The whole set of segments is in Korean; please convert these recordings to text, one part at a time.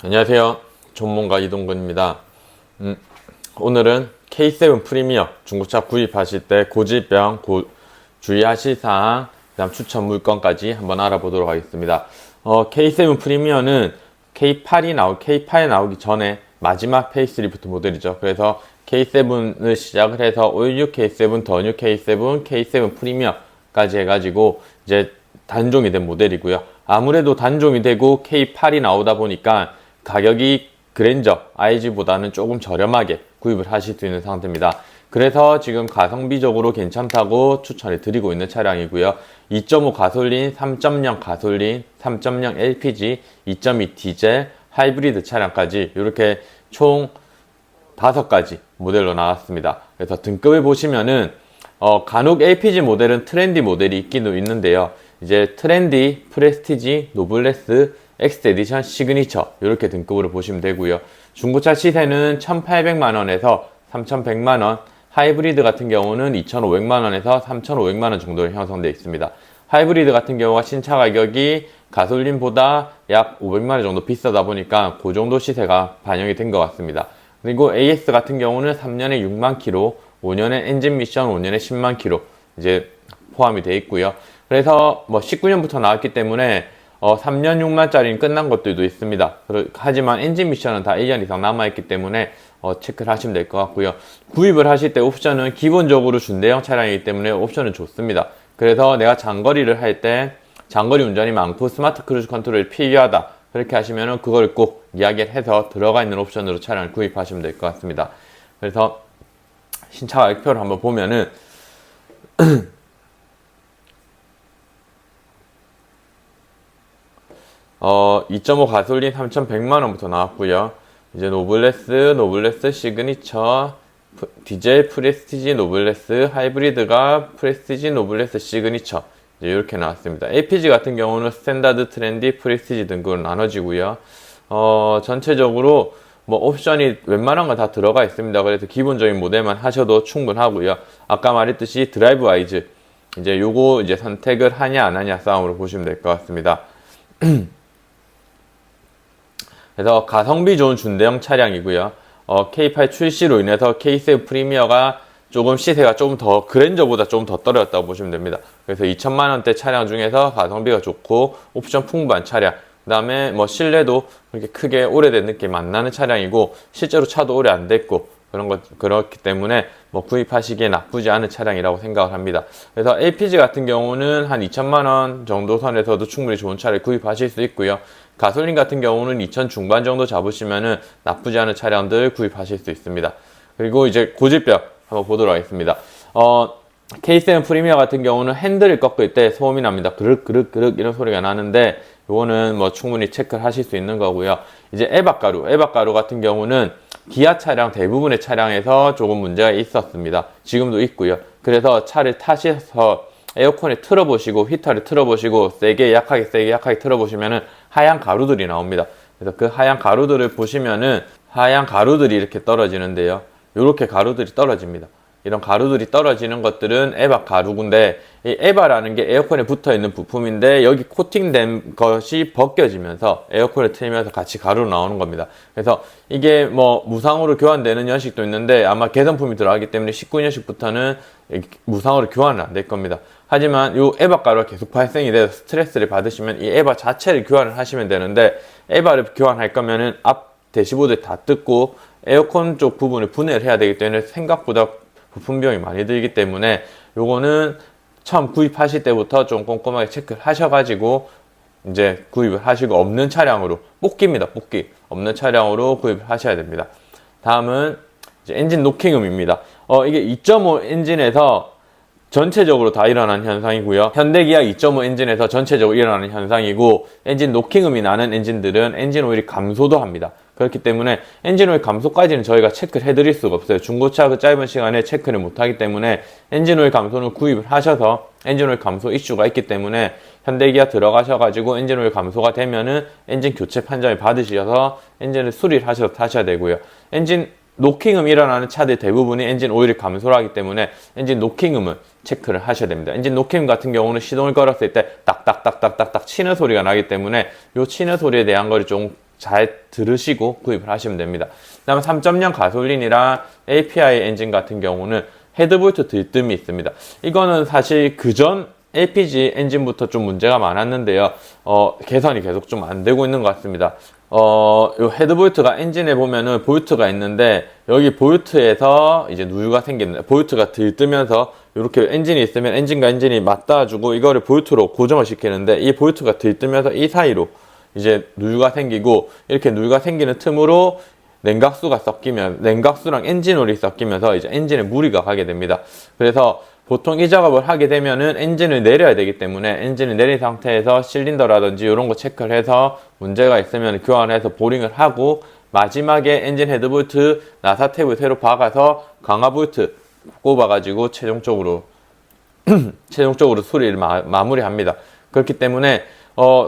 안녕하세요. 전문가 이동근입니다. 오늘은 K7 프리미어 중고차 구입하실 때 고질병, 주의하실 사항, 그 다음 추천 물건까지 한번 알아보도록 하겠습니다. K7 프리미어는 K8에 나오기 전에 마지막 페이스리프트 모델이죠. 그래서 K7을 시작을 해서 올뉴 K7, 더뉴 K7, K7 프리미어까지 해가지고 이제 단종이 된 모델이고요. 아무래도 단종이 되고 K8이 나오다 보니까 가격이 그랜저 IG보다는 조금 저렴하게 구입을 하실 수 있는 상태입니다. 그래서 지금 가성비적으로 괜찮다고 추천해 드리고 있는 차량이고요. 2.5 가솔린, 3.0 가솔린, 3.0 LPG, 2.2 디젤, 하이브리드 차량까지 이렇게 총 5가지 모델로 나왔습니다. 그래서 등급을 보시면은 간혹 LPG 모델은 트렌디 모델이 있기도 있는데요. 이제 트렌디, 프레스티지, 노블레스, 엑스 에디션, 시그니처 이렇게 등급으로 보시면 되고요. 중고차 시세는 1,800만원에서 3,100만원, 하이브리드 같은 경우는 2,500만원에서 3,500만원 정도로 형성되어 있습니다. 하이브리드 같은 경우가 신차 가격이 가솔린보다 약 500만원 정도 비싸다 보니까 그 정도 시세가 반영이 된 것 같습니다. 그리고 AS 같은 경우는 3년에 6만 킬로, 5년에 엔진 미션, 5년에 10만 킬로 이제 포함이 되어 있고요. 그래서 19년부터 나왔기 때문에 3년 6만짜리는 끝난 것들도 있습니다. 하지만 엔진 미션은 다 1년 이상 남아있기 때문에 체크를 하시면 될 것 같고요. 구입을 하실 때 옵션은 기본적으로 준대형 차량이기 때문에 옵션은 좋습니다. 그래서 내가 장거리를 할 때 장거리 운전이 많고 스마트 크루즈 컨트롤이 필요하다 그렇게 하시면은 그걸 꼭 이야기를 해서 들어가 있는 옵션으로 차량을 구입하시면 될 것 같습니다. 그래서 신차 가격표를 한번 보면은 2.5 가솔린 3,100만원부터 나왔고요. 이제 노블레스, 시그니처, 디젤, 프레스티지, 노블레스, 하이브리드가 프레스티지, 노블레스, 시그니처 이제 이렇게 나왔습니다. LPG 같은 경우는 스탠다드, 트렌디, 프레스티지 등급으로 나눠지고요. 전체적으로 옵션이 웬만한 건 다 들어가 있습니다. 그래서 기본적인 모델만 하셔도 충분하고요. 아까 말했듯이 드라이브 와이즈 이제 요거 이제 선택을 하냐 안 하냐 싸움으로 보시면 될 것 같습니다. 그래서 가성비 좋은 준대형 차량이고요. K8 출시로 인해서 K7 프리미어가 조금 시세가 좀 더 그랜저보다 좀 더 떨어졌다고 보시면 됩니다. 그래서 2천만원대 차량 중에서 가성비가 좋고 옵션 풍부한 차량, 그 다음에 실내도 그렇게 크게 오래된 느낌 안 나는 차량이고 실제로 차도 오래 안 됐고 그렇기 때문에 구입하시기에 나쁘지 않은 차량이라고 생각을 합니다. 그래서 LPG 같은 경우는 한 2천만원 정도 선에서도 충분히 좋은 차를 구입하실 수 있고요. 가솔린 같은 경우는 2천 중반 정도 잡으시면은 나쁘지 않은 차량들 구입하실 수 있습니다. 그리고 이제 고질병 한번 보도록 하겠습니다. K7 프리미어 같은 경우는 핸들을 꺾을 때 소음이 납니다. 그륵 이런 소리가 나는데 이거는 충분히 체크를 하실 수 있는 거고요. 이제 에바가루 같은 경우는 기아 차량 대부분의 차량에서 조금 문제가 있었습니다. 지금도 있고요. 그래서 차를 타셔서 에어컨을 틀어보시고 히터를 틀어보시고 세게 약하게 틀어보시면은 하얀 가루들이 나옵니다. 그래서 그 하얀 가루들을 보시면은 하얀 가루들이 이렇게 떨어지는데요. 이렇게 가루들이 떨어집니다. 이런 가루들이 떨어지는 것들은 에바 가루인데 이 에바라는 게 에어컨에 붙어 있는 부품인데 여기 코팅된 것이 벗겨지면서 에어컨을 틀면서 같이 가루로 나오는 겁니다. 그래서 이게 무상으로 교환되는 연식도 있는데 아마 개선품이 들어가기 때문에 19년식부터는 무상으로 교환은 안 될 겁니다. 하지만 이 에바 가루가 계속 발생이 돼서 스트레스를 받으시면 이 에바 자체를 교환을 하시면 되는데 에바를 교환할 거면은 앞 대시보드 다 뜯고 에어컨 쪽 부분을 분해를 해야 되기 때문에 생각보다 부품 비용이 많이 들기 때문에 요거는 처음 구입하실 때부터 좀 꼼꼼하게 체크를 하셔가지고 이제 구입을 하시고 없는 차량으로 뽑기입니다. 뽑기 없는 차량으로 구입을 하셔야 됩니다. 다음은 이제 엔진 노킹음입니다. 이게 2.5 엔진에서 전체적으로 다 일어나는 현상이고요. 현대기아 2.5 엔진에서 전체적으로 일어나는 현상이고 엔진 노킹음이 나는 엔진들은 엔진 오일이 감소도 합니다. 그렇기 때문에 엔진 오일 감소까지는 저희가 체크를 해드릴 수가 없어요. 중고차 그 짧은 시간에 체크를 못하기 때문에 엔진 오일 감소는 구입을 하셔서 엔진 오일 감소 이슈가 있기 때문에 현대기아 들어가셔가지고 엔진 오일 감소가 되면은 엔진 교체 판정을 받으셔서 엔진을 수리를 하셔서 타셔야 되고요. 엔진 노킹음 일어나는 차들 대부분이 엔진 오일이 감소를 하기 때문에 엔진 노킹음은 체크를 하셔야 됩니다. 엔진 노킹음 같은 경우는 시동을 걸었을 때 딱딱딱딱딱딱 치는 소리가 나기 때문에 이 치는 소리에 대한 걸 좀 잘 들으시고 구입을 하시면 됩니다. 그다음에 3.0 가솔린이랑 API 엔진 같은 경우는 헤드볼트 들뜸이 있습니다. 이거는 사실 그전 LPG 엔진부터 좀 문제가 많았는데요. 개선이 계속 좀 안 되고 있는 것 같습니다. 요 헤드볼트가 엔진에 보면은 볼트가 있는데 여기 볼트에서 이제 누유가 생기는 볼트가 들뜨면서 이렇게 엔진이 있으면 엔진과 엔진이 맞닿아주고 이거를 볼트로 고정을 시키는데 이 볼트가 들뜨면서 이 사이로 이제 누유가 생기고 이렇게 누유가 생기는 틈으로 냉각수가 섞이면 냉각수랑 엔진오일이 섞이면서 이제 엔진에 무리가 가게 됩니다. 그래서 보통 이 작업을 하게 되면은 엔진을 내려야 되기 때문에 엔진을 내린 상태에서 실린더라든지 이런 거 체크를 해서 문제가 있으면 교환해서 보링을 하고 마지막에 엔진 헤드볼트 나사 탭을 새로 박아서 강화 볼트 꼽아가지고 최종적으로 수리를 마무리합니다. 그렇기 때문에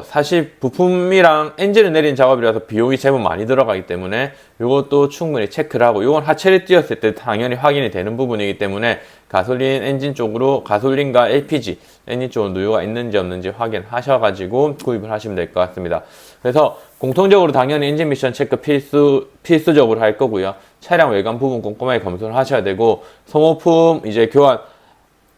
사실 부품이랑 엔진을 내린 작업이라서 비용이 제법 많이 들어가기 때문에 이것도 충분히 체크를 하고 이건 하체를 띄었을 때 당연히 확인이 되는 부분이기 때문에 가솔린 엔진 쪽으로 가솔린과 LPG 엔진 쪽으로 누유가 있는지 없는지 확인하셔가지고 구입을 하시면 될 것 같습니다. 그래서 공통적으로 당연히 엔진 미션 체크 필수적으로 할 거고요. 차량 외관 부분 꼼꼼하게 검토를 하셔야 되고 소모품 이제 교환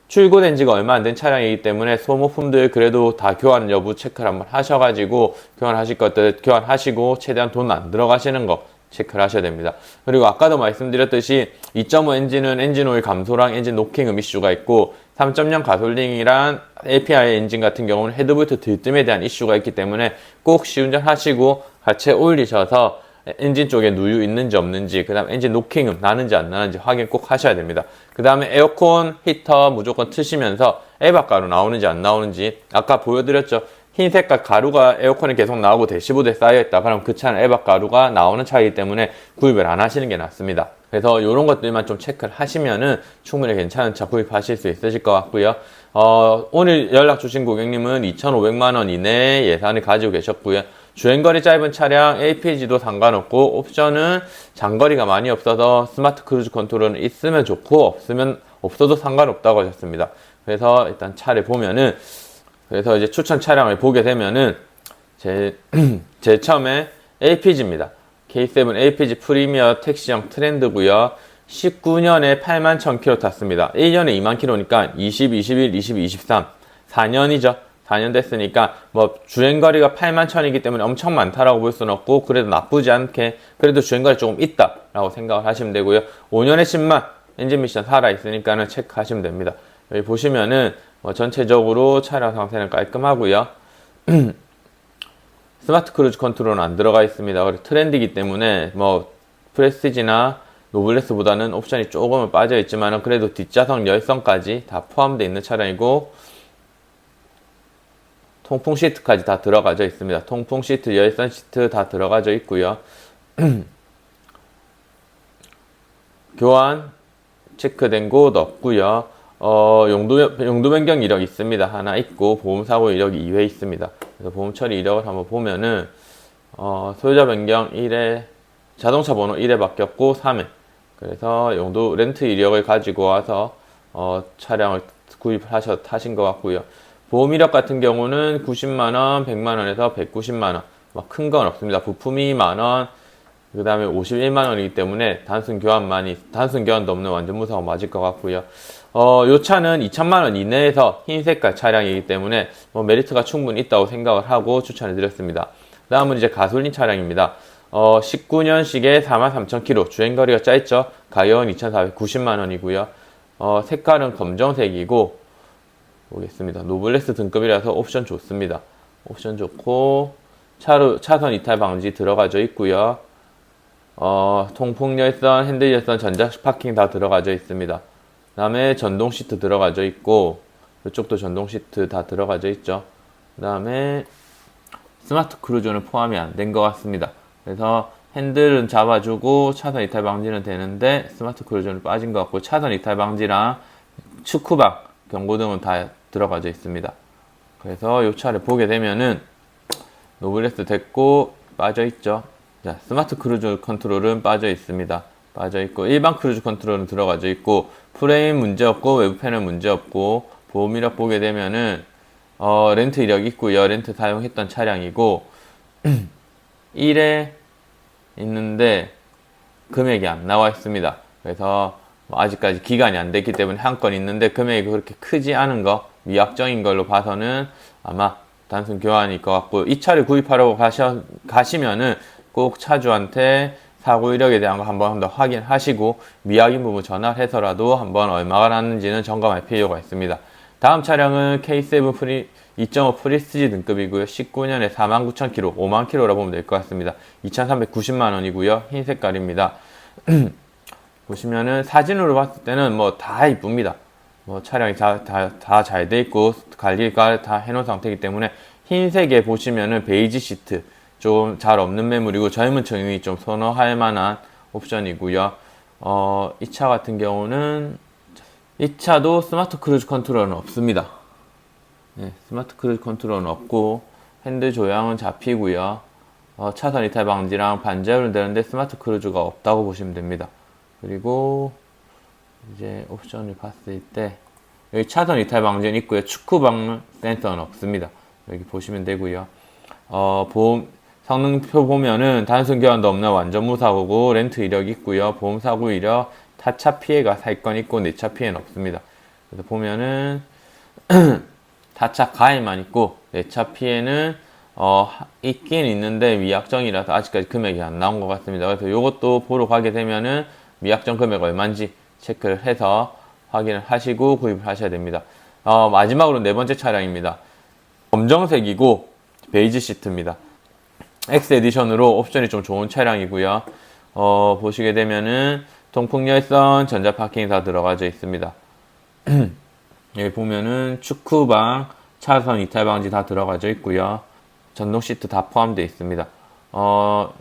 출고된 지가 얼마 안 된 차량이기 때문에 소모품들 그래도 다 교환 여부 체크를 한번 하셔가지고 교환하실 것들 교환하시고 최대한 돈 안 들어가시는 거 체크를 하셔야 됩니다. 그리고 아까도 말씀드렸듯이 2.5 엔진은 엔진오일 감소랑 엔진 노킹 이슈가 있고 3.0 가솔린이랑 API 엔진 같은 경우는 헤드볼트 들뜸에 대한 이슈가 있기 때문에 꼭 시운전 하시고 하체 올리셔서 엔진 쪽에 누유 있는지 없는지 그 다음 엔진 노킹음 나는지 안 나는지 확인 꼭 하셔야 됩니다. 그 다음에 에어컨 히터 무조건 트시면서 에바 가루 나오는지 안 나오는지 아까 보여드렸죠. 흰 색깔 가루가 에어컨에 계속 나오고 대시보드에 쌓여있다. 그럼 그 차는 에바 가루가 나오는 차이기 때문에 구입을 안 하시는 게 낫습니다. 그래서 이런 것들만 좀 체크를 하시면은 충분히 괜찮은 차 구입하실 수 있으실 것 같고요. 오늘 연락 주신 고객님은 2,500만원 이내 예산을 가지고 계셨고요. 주행거리 짧은 차량 LPG도 상관없고 옵션은 장거리가 많이 없어서 스마트 크루즈 컨트롤은 있으면 좋고 없어도 상관없다고 하셨습니다. 그래서 일단 차를 보면은 그래서 이제 추천 차량을 보게 되면은 제 처음에 LPG입니다. K7 LPG 프리미어 택시형 트렌드고요. 19년에 81,000km 탔습니다. 1년에 20,000km니까 20, 21, 22, 23 4년이죠. 4년 됐으니까 뭐 주행거리가 81,000이기 때문에 엄청 많다라고 볼 수는 없고 그래도 나쁘지 않게 그래도 주행거리 조금 있다라고 생각을 하시면 되고요. 5년에 10만 엔진 미션 살아있으니까는 체크하시면 됩니다. 여기 보시면은 전체적으로 차량 상태는 깔끔하고요. 스마트 크루즈 컨트롤은 안 들어가 있습니다. 그리고 트렌드이기 때문에 뭐 프레스티지나 노블레스보다는 옵션이 조금은 빠져 있지만 그래도 뒷좌석 열선까지 다 포함되어 있는 차량이고 통풍 시트까지 다 들어가져 있습니다. 통풍 시트, 열선 시트 다 들어가져 있고요. 교환 체크된 곳 없고요. 용도 변경 이력 있습니다. 하나 있고 보험사고 이력이 2회 있습니다. 그래서 보험 처리 이력을 한번 보면은 소유자 변경 1회, 자동차 번호 1회 바뀌었고 3회. 그래서 용도 렌트 이력을 가지고 와서 차량을 구입을 타신 것 같고요. 보험 이력 같은 경우는 90만원, 100만원에서 190만원. 큰 건 없습니다. 부품이 만원, 그 다음에 51만원이기 때문에 단순 교환도 없는 완전 무사고 맞을 것 같고요. 요 차는 2천만원 이내에서 흰 색깔 차량이기 때문에 메리트가 충분히 있다고 생각을 하고 추천해 드렸습니다. 다음은 이제 가솔린 차량입니다. 19년식에 43,000km, 주행거리가 짧죠? 가격은 2,490만원이고요. 색깔은 검정색이고, 보겠습니다. 노블레스 등급이라서 옵션 좋습니다. 옵션 좋고, 차선 이탈 방지 들어가져 있고요. 통풍 열선, 핸들 열선, 전자 파킹 다 들어가져 있습니다. 그 다음에 전동 시트 들어가져 있고, 이쪽도 전동 시트 다 들어가져 있죠. 그 다음에 스마트 크루즈는 포함이 안 된 것 같습니다. 그래서 핸들은 잡아주고 차선 이탈 방지는 되는데 스마트 크루즈는 빠진 것 같고 차선 이탈 방지랑 측후방 경고등은 다 들어가져 있습니다. 그래서 이 차를 보게 되면은 노블레스 됐고 빠져 있죠. 자, 스마트 크루즈 컨트롤은 빠져 있습니다. 빠져 있고 일반 크루즈 컨트롤은 들어가져 있고 프레임 문제 없고 외부 패널 문제 없고 보험 이력 보게 되면은 렌트 이력 있고요. 렌트 사용했던 차량이고 1에 있는데 금액이 안 나와 있습니다. 그래서 아직까지 기간이 안 됐기 때문에 한 건 있는데 금액이 그렇게 크지 않은 거, 미확정인 걸로 봐서는 아마 단순 교환일 것 같고, 이 차를 구입하려고 가시면은 꼭 차주한테 사고 이력에 대한 거 한번 더 확인하시고 미확인 부분 전화를 해서라도 한번 얼마가 났는지는 점검할 필요가 있습니다. 다음 차량은 K7 2.5 프리스티지 등급이고요. 19년에 49,000km, 50,000km라 보면 될 것 같습니다. 2,390만 원이고요. 흰 색깔입니다. 보시면은 사진으로 봤을 때는 뭐 다 이쁩니다. 뭐 차량이 다 잘 돼 있고 관리가 다 해놓은 상태이기 때문에, 흰색에 보시면은 베이지 시트 좀 잘 없는 매물이고 젊은 층이 좀 선호할 만한 옵션이고요. 이 차 같은 경우는 이 차도 스마트 크루즈 컨트롤은 없습니다. 네, 스마트 크루즈 컨트롤은 없고 핸들 조향은 잡히고요. 차선 이탈 방지랑 반자율은 되는데 스마트 크루즈가 없다고 보시면 됩니다. 그리고 이제 옵션을 봤을 때 여기 차선 이탈 방지는 있고요. 축구방 센서는 없습니다. 여기 보시면 되고요. 보험 성능표 보면은 단순 교환도 없는 완전 무사고고 렌트 이력 있고요. 보험 사고 이력, 타차 피해가 살 건 있고 내차 피해는 없습니다. 그래서 보면은 타차 가해만 있고 내차 피해는 있긴 있는데 미약정이라서 아직까지 금액이 안 나온 것 같습니다. 그래서 이것도 보러 가게 되면은 미약정 금액 얼마인지 체크를 해서 확인을 하시고 구입을 하셔야 됩니다. 마지막으로 네 번째 차량입니다. 검정색이고 베이지 시트입니다. X 에디션으로 옵션이 좀 좋은 차량이고요. 보시게 되면은 통풍 열선, 전자 파킹 다 들어가져 있습니다. 여기 보면은 축구방, 차선 이탈 방지 다 들어가져 있고요. 전동 시트 다 포함되어 있습니다.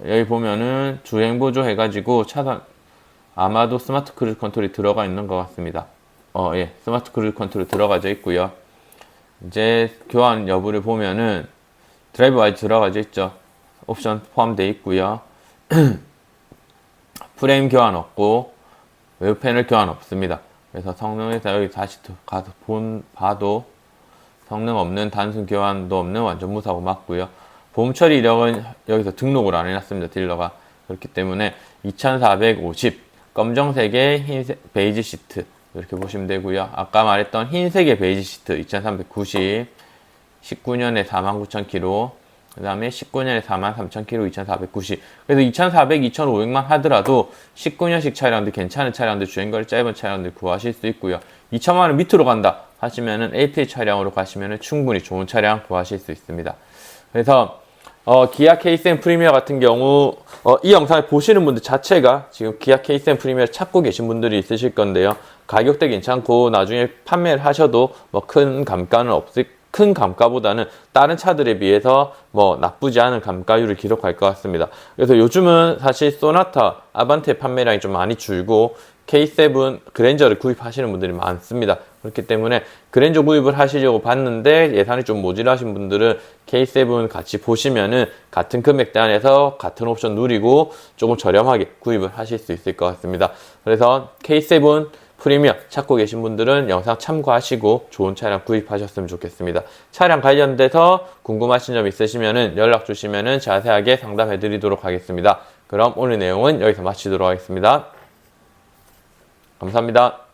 여기 보면은 주행 보조 해가지고 차선 아마도 스마트 크루즈 컨트롤이 들어가 있는 것 같습니다. 예, 스마트 크루즈 컨트롤 들어가져 있고요. 이제 교환 여부를 보면은 드라이브 와이즈 들어가져 있죠. 옵션 포함되어 있고요. 프레임 교환 없고 외부 패널 교환 없습니다. 그래서 성능에서 여기 다시 가서 봐도 성능 없는, 단순 교환도 없는 완전 무사고 맞고요. 보험 처리 이력은 여기서 등록을 안 해놨습니다. 딜러가. 그렇기 때문에 2450 검정색의 흰색 베이지 시트 이렇게 보시면 되고요. 아까 말했던 흰색의 베이지 시트 2390 19년에 49,000km, 그 다음에 19년에 43,000km 2490. 그래서 2400, 2500만 하더라도 19년식 차량들, 괜찮은 차량들, 주행거리 짧은 차량들 구하실 수 있고요. 2천만원 밑으로 간다 하시면은 APL 차량으로 가시면은 충분히 좋은 차량 구하실 수 있습니다. 그래서 기아 K7 프리미어 같은 경우 이 영상을 보시는 분들 자체가 지금 기아 K7 프리미어를 찾고 계신 분들이 있으실 건데요. 가격대 괜찮고 나중에 판매를 하셔도 뭐 큰 감가보다는 다른 차들에 비해서 뭐 나쁘지 않은 감가율을 기록할 것 같습니다. 그래서 요즘은 사실 소나타, 아반떼 판매량이 좀 많이 줄고 K7 그랜저를 구입하시는 분들이 많습니다. 그렇기 때문에 그랜저 구입을 하시려고 봤는데 예산이 좀 모자라신 분들은 K7 같이 보시면은 같은 금액대 안에서 같은 옵션 누리고 조금 저렴하게 구입을 하실 수 있을 것 같습니다. 그래서 K7 프리미어 찾고 계신 분들은 영상 참고하시고 좋은 차량 구입하셨으면 좋겠습니다. 차량 관련돼서 궁금하신 점 있으시면 연락 주시면 자세하게 상담해 드리도록 하겠습니다. 그럼 오늘 내용은 여기서 마치도록 하겠습니다. 감사합니다.